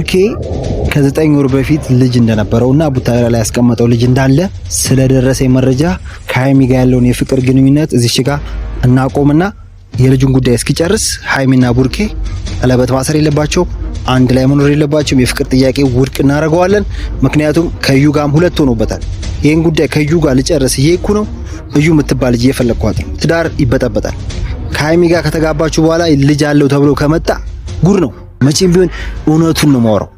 ኦኬ ከ9 ወር በፊት ልጅ እንደነበረውና ቡታራ ላይ ያስቀመጠው ልጅ እንዳለ ስለደረሰ መረጃ ከሀይሚ ጋር ያለውን የፍቅር ግንኙነት እዚች ጋር እናቆምና የልጁን ጉዳይ እስኪጨርስ ሀይሚና ቡርኬ ቀለበት ማሰር የለባቸው፣ አንድ ላይ መኖር የለባቸውም። የፍቅር ጥያቄ ውድቅ እናደርገዋለን። ምክንያቱም ከዩ ጋርም ሁለት ሆኖበታል። ይሄን ጉዳይ ከዩ ጋር ልጨርስ እየሄድኩ ነው። እዩ የምትባል ልጅ እየፈለግኳት ነው። ትዳር ይበጠበጣል። ከሀይሚ ጋር ከተጋባችሁ በኋላ ልጅ አለው ተብሎ ከመጣ ጉድ ነው። መቼም ቢሆን እውነቱን ነው የማወራው።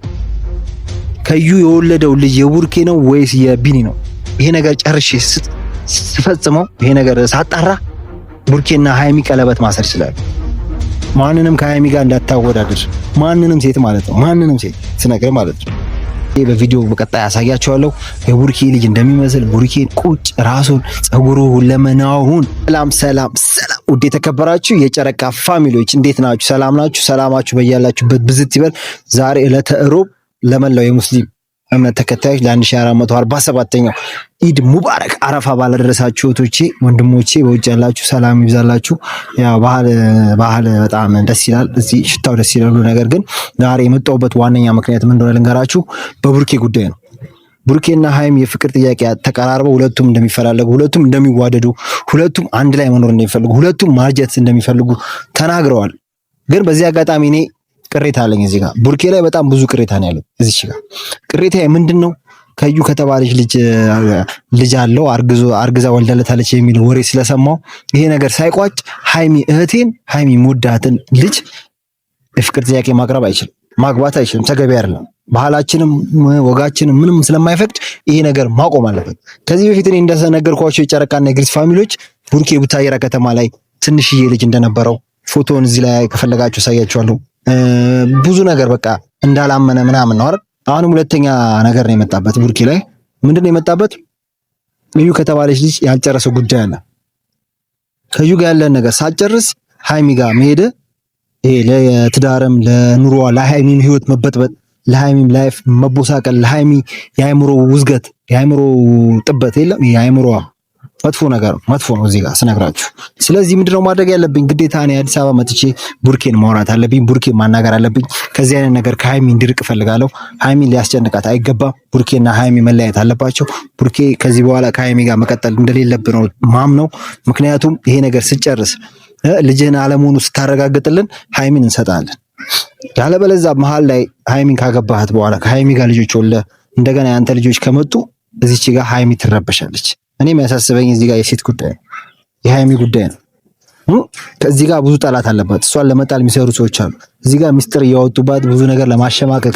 ከዩ የወለደው ልጅ የቡርኬ ነው ወይስ የቢኒ ነው? ይሄ ነገር ጨርሼ ስፈጽመው፣ ይሄ ነገር ሳጣራ ቡርኬና ሀይሚ ቀለበት ማሰር ይችላል። ማንንም ከሀይሚ ጋር እንዳታወዳድር፣ ማንንም ሴት ማለት ነው፣ ማንንም ሴት ስነግር ማለት ነው። ይሄ በቪዲዮ በቀጣይ ያሳያቸዋለሁ። የቡርኬ ልጅ እንደሚመስል ቡርኬን ቁጭ ራሱን ጸጉሩ ለመናውን። ሰላም ውድ የተከበራችሁ የጨረቃ ፋሚሊዎች እንዴት ናችሁ? ሰላም ናችሁ? ሰላማችሁ በያላችሁበት ብዝት ይበል። ዛሬ ዕለተ ሮብ ለመላው የሙስሊም እምነት ተከታዮች ለ1447ኛው ኢድ ሙባረክ አረፋ ባለደረሳችሁ እህቶቼ ወንድሞቼ፣ በውጭ ያላችሁ ሰላም ይብዛላችሁ። ያው ባህል በጣም ደስ ይላል፣ እዚህ ሽታው ደስ ይላል። ነገር ግን ዛሬ የመጣሁበት ዋነኛ ምክንያት ምን እንደሆነ ልንገራችሁ። በቡርኬ ጉዳይ ነው። ቡርኬና ሀይሚ የፍቅር ጥያቄ ተቀራርበው ሁለቱም እንደሚፈላለጉ፣ ሁለቱም እንደሚዋደዱ፣ ሁለቱም አንድ ላይ መኖር እንደሚፈልጉ፣ ሁለቱም ማርጀት እንደሚፈልጉ ተናግረዋል። ግን በዚህ አጋጣሚ እኔ ቅሬታ አለኝ። እዚህ ጋር ቡርኬ ላይ በጣም ብዙ ቅሬታ ነው ያለው። እዚህ ጋር ቅሬታ ምንድነው? ከዩ ከተባለች ልጅ አለው አርግዛ ወልዳለታለች የሚል ወሬ ስለሰማው ይሄ ነገር ሳይቋጭ ሀይሚ ሞዳትን ልጅ የፍቅር ጥያቄ ማግባት አይችልም። ተገቢ አይደለም። ባህላችንም ወጋችንም ምንም ስለማይፈቅድ ይሄ ነገር ማቆም አለበት። ከዚህ በፊት እኔ እንደነገርኳቸው የጨረቃና የግሪስ ፋሚሊዎች ቡርኬ ቡታየራ ከተማ ላይ ትንሽዬ ልጅ እንደነበረው ፎቶውን እዚህ ላይ ከፈለጋችሁ ሳያችኋለሁ። ብዙ ነገር በቃ እንዳላመነ ምናምን ነው አይደል? አሁንም ሁለተኛ ነገር ነው የመጣበት ቡርኬ ላይ። ምንድነው የመጣበት? እዩ ከተባለች ልጅ ያልጨረሰው ጉዳይ አለ። ከዩ ጋር ያለን ነገር ሳጨርስ ሀይሚ ጋር መሄድ ይሄ ለትዳርም ለኑሮዋ ለሀይሚም ህይወት መበጥበጥ፣ ለሀይሚም ላይፍ መቦሳቀል፣ ለሀይሚ የአእምሮ ውዝገት የአእምሮ ጥበት የለም የአእምሮ መጥፎ ነገር መጥፎ ነው እዚህ ጋር ስነግራችሁ። ስለዚህ ምንድነው ማድረግ ያለብኝ? ግዴታ እኔ አዲስ አበባ መጥቼ ቡርኬን ማውራት አለብኝ። ቡርኬን ማናገር አለብኝ። ከዚህ አይነት ነገር ከሀይሚ እንዲርቅ እፈልጋለሁ። ሀይሚን ሊያስጨንቃት አይገባም። ቡርኬና ሀይሚ መለያየት አለባቸው። ቡርኬ ከዚህ በኋላ ከሀይሚ ጋር መቀጠል እንደሌለብን ነው ማምነው። ምክንያቱም ይሄ ነገር ስጨርስ ልጅህን አለመሆኑ ስታረጋግጥልን ሀይሚን እንሰጣለን። ያለበለዛ መሀል ላይ ሀይሚን ካገባሃት በኋላ ከሀይሚ ጋር ልጆች ወልደ እንደገና ያንተ ልጆች ከመጡ እዚች ጋር ሀይሚ ትረበሻለች። እኔ የሚያሳስበኝ እዚህ ጋር የሴት ጉዳይ ነው፣ የሀይሚ ጉዳይ ነው። ከዚህ ጋር ብዙ ጠላት አለባት። እሷን ለመጣል የሚሰሩ ሰዎች አሉ። እዚህ ጋር ሚስጥር እያወጡባት ብዙ ነገር ለማሸማቀቅ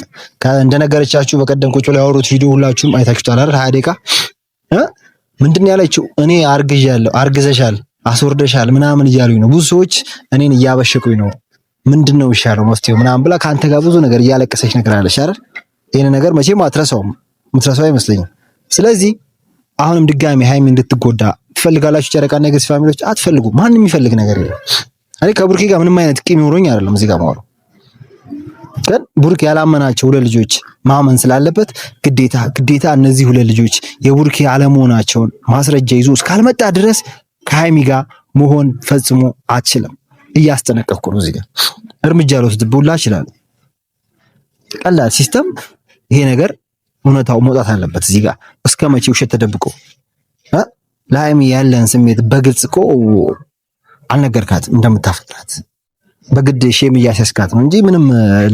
እንደነገረቻችሁ በቀደም ቁጭ ላይ ያወሩት ቪዲዮ ሁላችሁም አይታችሁታል አይደል? 20 ደቂቃ ምንድን ያለችው? እኔ አርግዣለሁ፣ አርግዘሻል፣ አስወርደሻል ምናምን እያሉኝ ነው። ብዙ ሰዎች እኔን እያበሸቁኝ ነው። ምንድነው ይሻለው መፍትሄው ምናምን ብላ ከአንተ ጋር ብዙ ነገር እያለቀሰች ነገር አለች አይደል? ይሄን ነገር መቼም አትረሳውም፣ የምትረሳው አይመስለኝም። ስለዚህ አሁንም ድጋሚ ሀይሚ እንድትጎዳ ትፈልጋላችሁ? ጨረቃና የግሪስ ፋሚሊዎች አትፈልጉ። ማንም የሚፈልግ ነገር የለም። እኔ ከቡርኬ ጋር ምንም አይነት ቂም ኖሮኝ አይደለም እዚህ ጋር ማወራው። ግን ቡርኬ ያላመናቸው ሁለት ልጆች ማመን ስላለበት ግዴታ እነዚህ ሁለት ልጆች የቡርኬ አለመሆናቸውን ማስረጃ ይዞ እስካልመጣ ድረስ ከሀይሚ ጋር መሆን ፈጽሞ አትችልም። እያስጠነቀቅኩ ነው። እዚህ ጋር እርምጃ ልወስድብህ ይችላል። ቀላል ሲስተም ይሄ ነገር እውነታው መውጣት አለበት። እዚህ ጋር እስከ መቼ ውሸት ተደብቆ? ለሀይሚ ያለን ስሜት በግልጽ እኮ አልነገርካትም እንደምታፈቅራት። በግድ ሼም እያስያዝካት ነው እንጂ ምንም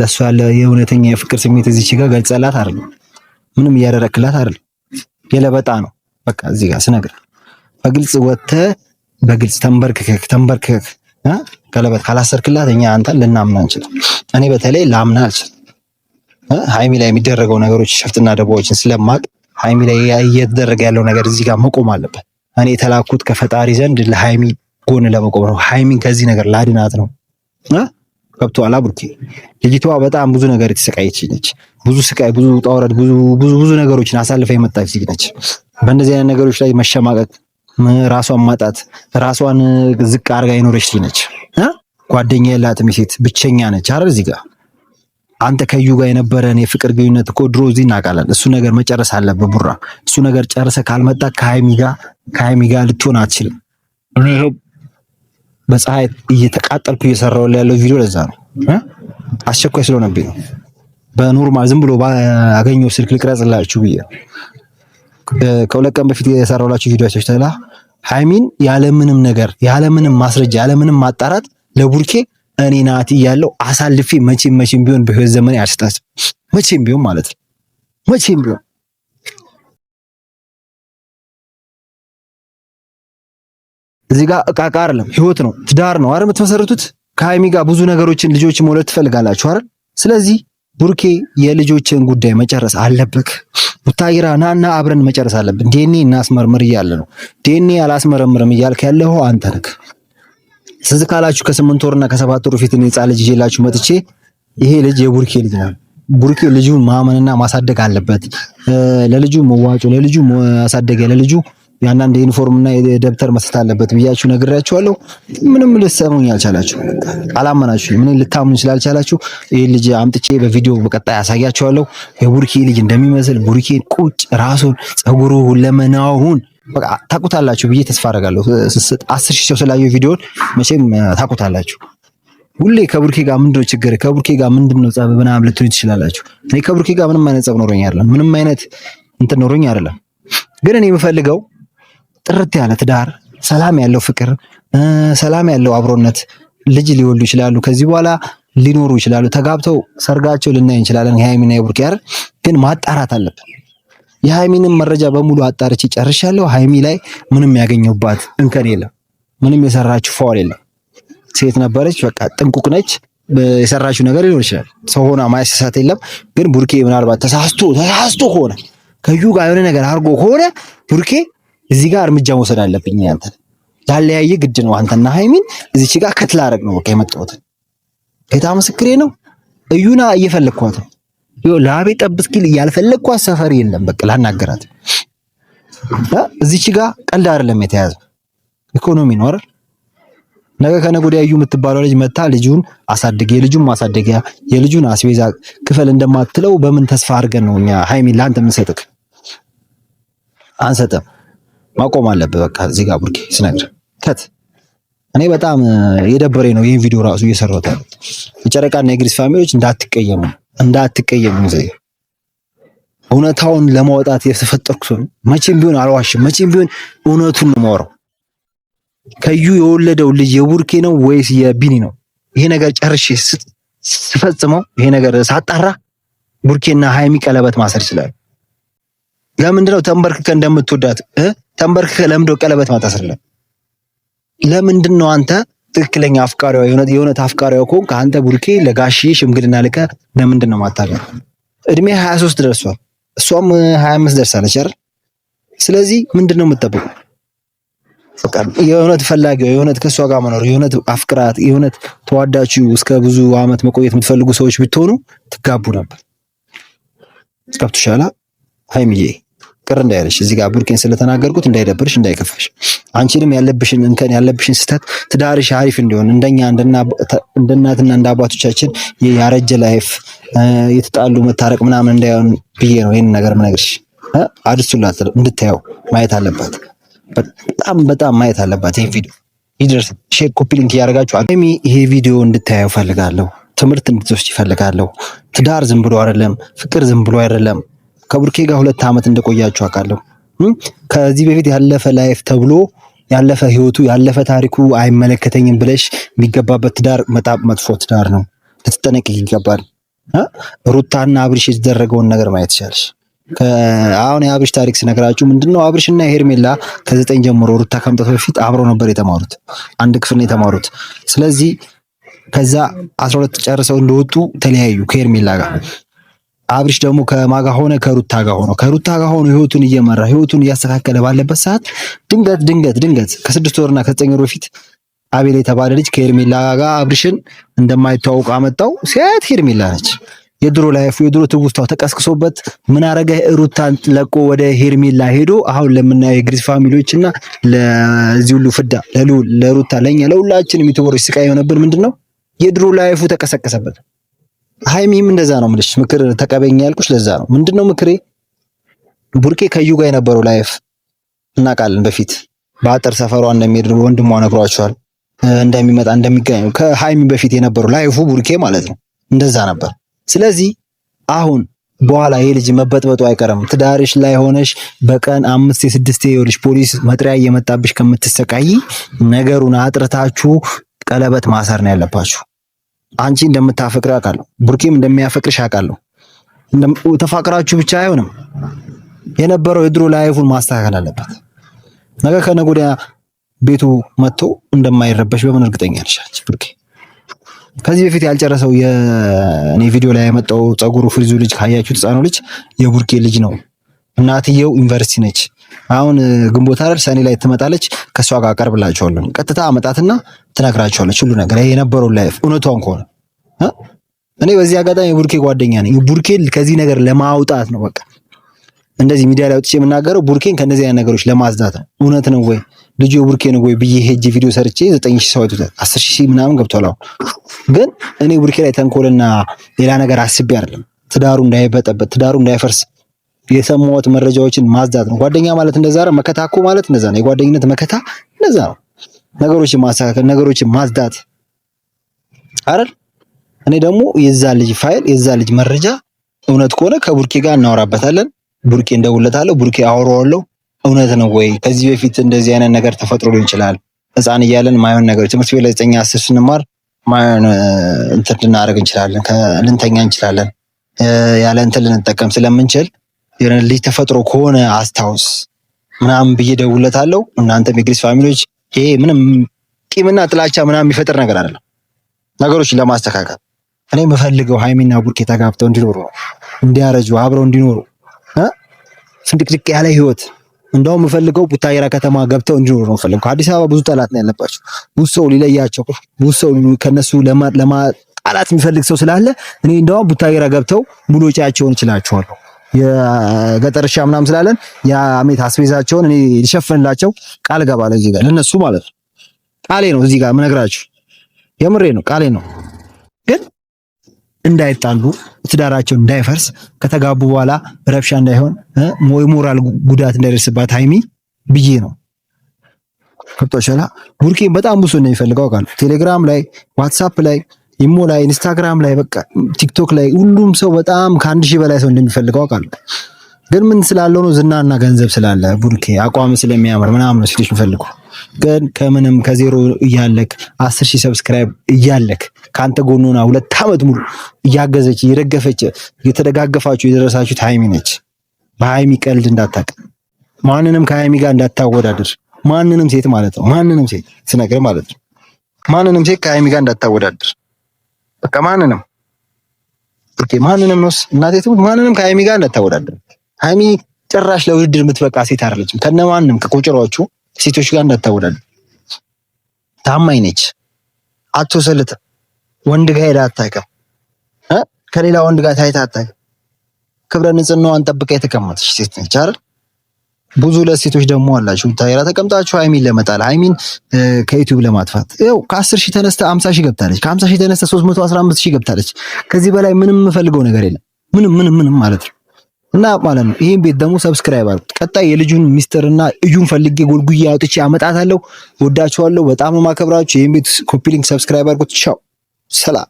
ለሷ ያለ የእውነተኛ የፍቅር ስሜት እዚህ ጋር ገልጸላት አይደለም። ምንም እያደረክላት አይደለም። የለበጣ ነው በቃ። እዚህ ጋር ስነግር በግልጽ ወጥተህ በግልጽ ተንበርክከህ ቀለበት ካላሰርክላት እኛ አንተን ልናምን አንችልም። እኔ በተለይ ላምና አልችልም። ሀይሚ ላይ የሚደረገው ነገሮች ሸፍጥና ደባዎችን ስለማቅ ሀይሚ ላይ እየተደረገ ያለው ነገር እዚህ ጋር መቆም አለበት። እኔ የተላኩት ከፈጣሪ ዘንድ ለሀይሚ ጎን ለመቆም ነው። ሀይሚን ከዚህ ነገር ላድናት ነው። ገብቶሃል ቡርኬ? ልጅቷ በጣም ብዙ ነገር የተሰቃየች ነች። ብዙ ስቃይ፣ ብዙ ጣውረድ፣ ብዙ ነገሮችን አሳልፋ የመጣች ነች። በእንደዚህ አይነት ነገሮች ላይ መሸማቀቅ፣ ራሷን ማጣት፣ ራሷን ዝቅ አድርጋ የኖረች ነች። ጓደኛ የላትም፣ ሴት ብቸኛ ነች አይደል? እዚህ ጋር አንተ ከዩ ጋር የነበረን የፍቅር ግንኙነት እኮ ድሮ እዚህ እናውቃለን። እሱ ነገር መጨረስ አለበት ቡራ። እሱ ነገር ጨርሰ ካልመጣ ከሀይሚ ጋር ልትሆን አትችልም። በፀሐይ እየተቃጠልኩ እየሰራሁ ያለው ቪዲዮ ለዛ ነው። አስቸኳይ ስለሆነብኝ ነው። በኖርማል ዝም ብሎ ባገኘው ስልክ ልቅረጽላችሁ ብዬ ከሁለት ቀን በፊት የሰራሁላችሁ ቪዲዮዎች ተላ ሃይሚን ያለምንም ነገር ያለምንም ማስረጃ ያለምንም ማጣራት ለቡርኬ እኔ ናቲ ያለው አሳልፌ መቼም ቢሆን በህይወት ዘመኔ አልሰጣትም። መቼም ቢሆን ማለት ነው። መቼም ቢሆን እዚህ ጋር እቃቃ አይደለም፣ ህይወት ነው፣ ትዳር ነው አይደል የምትመሰርቱት። ከሃይሚ ጋር ብዙ ነገሮችን ልጆችን መውለድ ትፈልጋላችሁ አይደል? ስለዚህ ቡርኬ የልጆችን ጉዳይ መጨረስ አለበት። ቡታይራ ናና አብረን መጨረስ አለብን። ዲኤንኤ እናስመርምር እያለ ነው። ዲኤንኤ አላስመረምርም እያልክ ያለው አንተ ነህ። ስለዚህ ካላችሁ ከ8 ወርና ከ7 ወር ፊት ህፃን ልጅ ይዤላችሁ መጥቼ ይሄ ልጅ የቡርኬ ልጅ ነው። ቡርኬ ልጁን ማመንና ማሳደግ አለበት። ለልጁ መዋጮ፣ ለልጁ ማሳደጊያ፣ ለልጁ ያንዳንድ ዩኒፎርምና የደብተር መስጠት አለበት ብያችሁ ነግራችኋለሁ። ምንም ልትሰሙኝ አልቻላችሁ፣ አላመናችሁ። ምን ልታምኑ ስላልቻላችሁ ይሄ ልጅ አምጥቼ በቪዲዮ በቀጣይ ያሳያችኋለሁ። የቡርኬ ልጅ እንደሚመስል ቡርኬን ቁጭ ራሱን ጸጉሩ ሁለመናውን በቃ ታቁታላችሁ ብዬ ተስፋ አደርጋለሁ። 10,000 ሰው ስላየው ቪዲዮን መቼም ታቁታላችሁ። ሁሌ ከቡርኬ ጋር ምንድነው ችግር፣ ከቡርኬ ጋር ምንድነው ጸብ ምናምን ልትሉ ትችላላችሁ። እኔ ከቡርኬ ጋር ምንም አይነት ጸብ ኖሮኝ አይደለም፣ ምንም አይነት እንትን ኖሮኝ አይደለም። ግን እኔ የምፈልገው ጥርት ያለ ትዳር፣ ሰላም ያለው ፍቅር፣ ሰላም ያለው አብሮነት። ልጅ ሊወልዱ ይችላሉ፣ ከዚህ በኋላ ሊኖሩ ይችላሉ። ተጋብተው ሰርጋቸው ልናይ እንችላለን። የሃይሚና የቡርኬ አይደል? ግን ማጣራት አለብን። የሃይሚንም መረጃ በሙሉ አጣርቼ ጨርሻለሁ። ሃይሚ ላይ ምንም ያገኘውባት እንከን የለም፣ ምንም የሰራችው ፋውል የለም። ሴት ነበረች፣ በቃ ጥንቁቅ ነች። የሰራችው ነገር ሊኖር ይችላል፣ ሰው ሆና ማይሰሳት የለም። ግን ቡርኬ ምናልባት ተሳስቶ ከሆነ ከዩ ጋር የሆነ ነገር አድርጎ ከሆነ ቡርኬ እዚህ ጋር እርምጃ መውሰድ አለብኝ። አንተ ያለያየ ግድ ነው። አንተና ሃይሚን እዚች ጋር ከትላረግ ነው በቃ የመጣሁት። ጌታ ምስክሬ ነው። እዩና እየፈለግኳት ነው። ላቤ ጠብስኪል ያልፈለግኳት ሰፈር የለም። በቃ ላናገራት እዚች ጋር ቀልድ አይደለም የተያዘው፣ ኢኮኖሚ ነው አይደል? ነገ ከነገ ወዲያ እዩ የምትባለው ልጅ መታ ልጁን አሳድግ፣ የልጁን ማሳደጊያ የልጁን አስቤዛ ክፈል እንደማትለው በምን ተስፋ አድርገን ነው እኛ ሃይሚን ለአንተ የምንሰጥክ? አንሰጥም። ማቆም አለብህ በቃ እዚህ ጋር ቡርኬ ስነግር ከት እኔ በጣም የደበረኝ ነው ይሄን ቪዲዮ ራሱ እየሰራሁት ያለው። የጨረቃና የግሪስ ፋሚሊዎች እንዳትቀየሙ ዘይ እውነታውን ለማውጣት የተፈጠርኩ ሰው መቼም ቢሆን አልዋሽም። መቼም ቢሆን እውነቱን ነው የማወራው። ከዩ የወለደው ልጅ የቡርኬ ነው ወይስ የቢኒ ነው? ይሄ ነገር ጨርሼ ስፈጽመው ይሄ ነገር ሳጣራ ቡርኬና ሃይሚ ቀለበት ማሰር ይችላል። ለምንድነው ተንበርክከ እንደምትወዳት ተንበርክከ ለምንድነው ቀለበት ማታሰርለ? ለምንድነው አንተ ትክክለኛ አፍቃሪዋ የሆነ አፍቃሪዋ ከሆንክ አንተ ቡርኬ ለጋሺ ሽምግልና ልከ ለምንድነው ማታገር? እድሜ 23 ደርሷል፣ እሷም 25 ደርሳለች አይደል? ስለዚህ ምንድነው የምትጠብቁ? በቃ የእውነት ፈላጊው የእውነት ከሷ ጋር መኖር የእውነት አፍቅራት የእውነት ተዋዳችሁ እስከ ብዙ አመት መቆየት የምትፈልጉ ሰዎች ብትሆኑ ትጋቡ ነበር። ገብቶሻል ሃይሚዬ? ቅር እንዳይልሽ እዚህ ጋር ቡርኬን ስለተናገርኩት እንዳይደብርሽ እንዳይከፋሽ። አንቺንም ያለብሽን እንከን ያለብሽን ስህተት ትዳርሽ አሪፍ እንዲሆን እንደኛ እንደናትና እንደ አባቶቻችን ያረጀ ላይፍ የተጣሉ መታረቅ ምናምን እንዳይሆን ብዬ ነው ይሄን ነገር ምነግርሽ። አድርሱላት እንድታየው ማየት አለባት። በጣም ማየት አለባት። ይሄ ቪዲዮ ይድረስ ሼር ኮፒ ሊንክ ያደርጋችሁ ሃይሚ ይሄ ቪዲዮ እንድታየው ፈልጋለሁ። ትምህርት እንድትወስድ ይፈልጋለሁ። ትዳር ዝም ብሎ አይደለም፣ ፍቅር ዝም ብሎ አይደለም። ከቡርኬ ጋር 2 አመት እንደቆያችሁ አውቃለሁ። ከዚህ በፊት ያለፈ ላይፍ ተብሎ ያለፈ ህይወቱ ያለፈ ታሪኩ አይመለከተኝም ብለሽ የሚገባበት ትዳር በጣም መጥፎ ትዳር ነው። ልትጠነቀቂ ይገባል። ሩታና አብርሽ የተደረገውን ነገር ማየት ይቻላል። አሁን የአብርሽ ታሪክ ስነግራችሁ ምንድነው አብርሽና ሄርሜላ ከ9 ጀምሮ ሩታ ከመምጣቱ በፊት አብረው ነበር የተማሩት፣ አንድ ክፍል ነው የተማሩት። ስለዚህ ከዛ 12 ጨርሰው እንደወጡ ተለያዩ ከሄርሜላ ጋር። አብርሽ ደግሞ ከማጋ ሆነ ከሩታ ጋር ሆኖ ህይወቱን እየመራ ህይወቱን እያስተካከለ ባለበት ሰዓት ድንገት ከ6 ወርና ከ9 ወር በፊት አቤል የተባለ ልጅ ከሄርሜላ ጋር አብርሽን እንደማይተዋወቅ አመጣው። ሲያት ሄርሜላ ነች። የድሮ ላይፉ የድሮ ትውስታው ተቀስቅሶበት ምን አረገ? ሩታን ለቆ ወደ ሄርሜላ ሄዶ አሁን ለምናየው የግሪስ ፋሚሊዎችና ለዚህ ሁሉ ፍዳ ለሩታ ለኛ ለሁላችንም ዩቲዩበሮች ስቃይ የሆነብን ምንድነው? የድሮ ላይፉ ተቀሰቀሰበት። ሃይሚም እንደዛ ነው የምልሽ። ምክር ተቀበኛ ያልኩሽ ለዛ ነው። ምንድነው ምክሬ? ቡርኬ ከዩ ጋር የነበረው ላይፍ እናውቃለን። በፊት በአጥር ሰፈሯ እንደሚሄድ ወንድሟ ነግሯቸዋል፣ እንደሚመጣ እንደሚገናኙ። ከሃይሚ በፊት የነበረው ላይፉ ቡርኬ ማለት ነው እንደዛ ነበር። ስለዚህ አሁን በኋላ ይሄ ልጅ መበጥበጡ አይቀርም። ትዳርሽ ላይ ሆነሽ በቀን 5-6 ይኸውልሽ ፖሊስ መጥሪያ እየመጣብሽ ከምትሰቃይ ነገሩን አጥርታችሁ ቀለበት ማሰር ነው ያለባችሁ። አንቺ እንደምታፈቅሪ አውቃለሁ፣ ቡርኬም እንደሚያፈቅርሽ አውቃለሁ። ተፋቅራችሁ ብቻ አይሆንም። የነበረው የድሮ ላይፉን ማስተካከል አለበት። ነገ ከነገ ወዲያ ቤቱ መጥቶ እንደማይረበሽ በምን እርግጠኛ ነሽ ቡርኬ? ከዚህ በፊት ያልጨረሰው የኔ ቪዲዮ ላይ ያመጣው ፀጉሩ ፍሪዙ ልጅ ካያችሁት ህፃኑ ልጅ የቡርኬ ልጅ ነው። እናትየው ዩኒቨርሲቲ ነች። አሁን ግንቦት አይደል ሰኔ ላይ ትመጣለች። ከሷ ጋር አቀርብላችኋለሁ። ቀጥታ አመጣትና ትነግራችኋለች ሁሉ ነገር የነበረው ላይፍ እውነቷን ከሆነ እኔ በዚህ አጋጣሚ የቡርኬ ጓደኛ ነኝ። ቡርኬ ከዚህ ነገር ለማውጣት ነው በቃ እንደዚህ ሚዲያ ላይ ወጥቼ የምናገረው ቡርኬን ከነዚህ አይነት ነገሮች ለማጽዳት ነው። እውነት ነው ወይ ልጁ የቡርኬ ነው ወይ ብዬ ሄጄ ቪዲዮ ሰርቼ 9000 ሰው አይቶታል፣ 10000 ምናምን ገብቷል። ግን እኔ ቡርኬ ላይ ተንኮልና ሌላ ነገር አስቤ አይደለም። ትዳሩ እንዳይበጠበት ትዳሩ እንዳይፈርስ የሰማሁት መረጃዎችን ማጽዳት ነው። ጓደኛ ማለት እንደዛ ነው። መከታ እኮ ማለት እንደዛ ነው። የጓደኝነት መከታ እንደዛ ነው። ነገሮችን ማስተካከል፣ ነገሮችን ማጽዳት አይደል? እኔ ደግሞ የዛ ልጅ ፋይል የዛ ልጅ መረጃ እውነት ከሆነ ከቡርኬ ጋር እናወራበታለን። ቡርኬ እንደውለታለሁ። ቡርኬ አወራዋለሁ። እውነት ነው ወይ ከዚህ በፊት እንደዚህ አይነት ነገር ተፈጥሮ ሊሆን ይችላል። ህፃን እያለን ማይሆን ነገር ትምህርት ቤት ላይ 9 10 ስንማር ማይሆን እንትን ልናደርግ እንችላለን፣ ልንተኛ እንችላለን። ያለ እንትን ልንጠቀም ስለምንችል የሆነ ልጅ ተፈጥሮ ከሆነ አስታውስ ምናምን ብዬ ደውለታለሁ። እናንተም የግሪስ ፋሚሊዎች ይሄ ምንም ቂምና ጥላቻ ምናምን የሚፈጥር ነገር አይደለም። ነገሮችን ለማስተካከል እኔ የምፈልገው ሃይሚና ቡርኬ ተጋብተው እንዲኖሩ ነው፣ እንዲያረጁ አብረው እንዲኖሩ ፍንድቅድቅ ያለ ህይወት። እንደውም የምፈልገው ቡታየራ ከተማ ገብተው እንዲኖሩ ነው የምፈልገው። አዲስ አበባ ብዙ ጠላት ነው ያለባቸው፣ ብዙ ሰው ሊለያቸው፣ ብዙ ሰው ከነሱ ለማጣላት የሚፈልግ ሰው ስላለ እኔ እንደውም ቡታየራ ገብተው ሙሉ ወጪያቸውን እችላቸዋለሁ። የገጠር እርሻ ምናምን ስላለን የአመት አስቤዛቸውን እኔ ልሸፍንላቸው ቃል ገባለሁ። እዚህ ጋር ለነሱ ማለት ነው ቃሌ ነው። እዚህ ጋር የምነግራችሁ የምሬ ነው፣ ቃሌ ነው። ግን እንዳይጣሉ ትዳራቸው እንዳይፈርስ ከተጋቡ በኋላ ረብሻ እንዳይሆን ሞራል ጉዳት እንዳይደርስባት ሃይሚ ብዬ ነው። ከብቶሻላ ቡርኬ በጣም ብዙ ነው የሚፈልገው ቃል ቴሌግራም ላይ፣ ዋትስአፕ ላይ፣ ኢሞ ላይ፣ ኢንስታግራም ላይ በቃ ቲክቶክ ላይ ሁሉም ሰው በጣም ከ1000 በላይ ሰው እንደሚፈልገው ቃል። ግን ምን ስላለው ነው? ዝናና ገንዘብ ስላለ ቡርኬ አቋም ስለሚያምር ምናምን ነው ሴቶች የሚፈልጉ። ግን ከምንም ከዜሮ እያለክ 10000 ሰብስክራይብ እያለክ ካንተ ጎን ሆና 2 ዓመት ሙሉ እያገዘች እየደገፈች እየተደጋገፋችሁ የደረሳችሁት ሃይሚ ነች። በሃይሚ ቀልድ እንዳታቅ፣ ማንንም ከሃይሚ ጋር እንዳታወዳድር። ማንንም ሴት ማለት ነው፣ ማንንም ሴት ስነግር ማለት ነው፣ ማንንም ሴት ከሃይሚ ጋር እንዳታወዳድር። በቃ ማንንም ኦኬ፣ ማንንም ነው እናቴ ትሙት፣ ማንንም ከሃይሚ ጋር እንዳታወዳድር። ሃይሚ ጭራሽ ለውድድር የምትበቃ ሴት አይደለችም። ከነማንም ከቆጭሯቹ ሴቶች ጋር እንዳታወዳድር። ታማኝ ነች፣ አትወሰልትም። ወንድ ጋር ሄዳ አታውቅም፣ ከሌላ ወንድ ጋር ታይታ አታውቅም። ክብረ ንጽህናዋን ጠብቃ የተቀመጠች ሴት ነች አይደል? ብዙ ለሴቶች ደግሞ አላችሁ ታይራ ተቀምጣችሁ ሃይሚን ለመጣል ሃይሚን ከዩቲዩብ ለማጥፋት ይኸው ከ10000 ተነስተ 50000 ገብታለች። ከ50000 ተነስተ 315000 ገብታለች። ከዚህ በላይ ምንም የምፈልገው ነገር የለም። ምንም ማለት ነው። እና ማለት ነው ይሄን ቤት ደግሞ ሰብስክራይብ አድርጉት። ቀጣይ የልጁን ሚስጥርና እዩን ፈልጌ ጎልጉዬ አውጥቼ አመጣታለሁ። ወዳችኋለሁ። በጣም ነው ማከብራችሁ። ይሄን ቤት ኮፒ ሊንክ ሰብስክራይብ አድርጉት። ቻው ሰላም።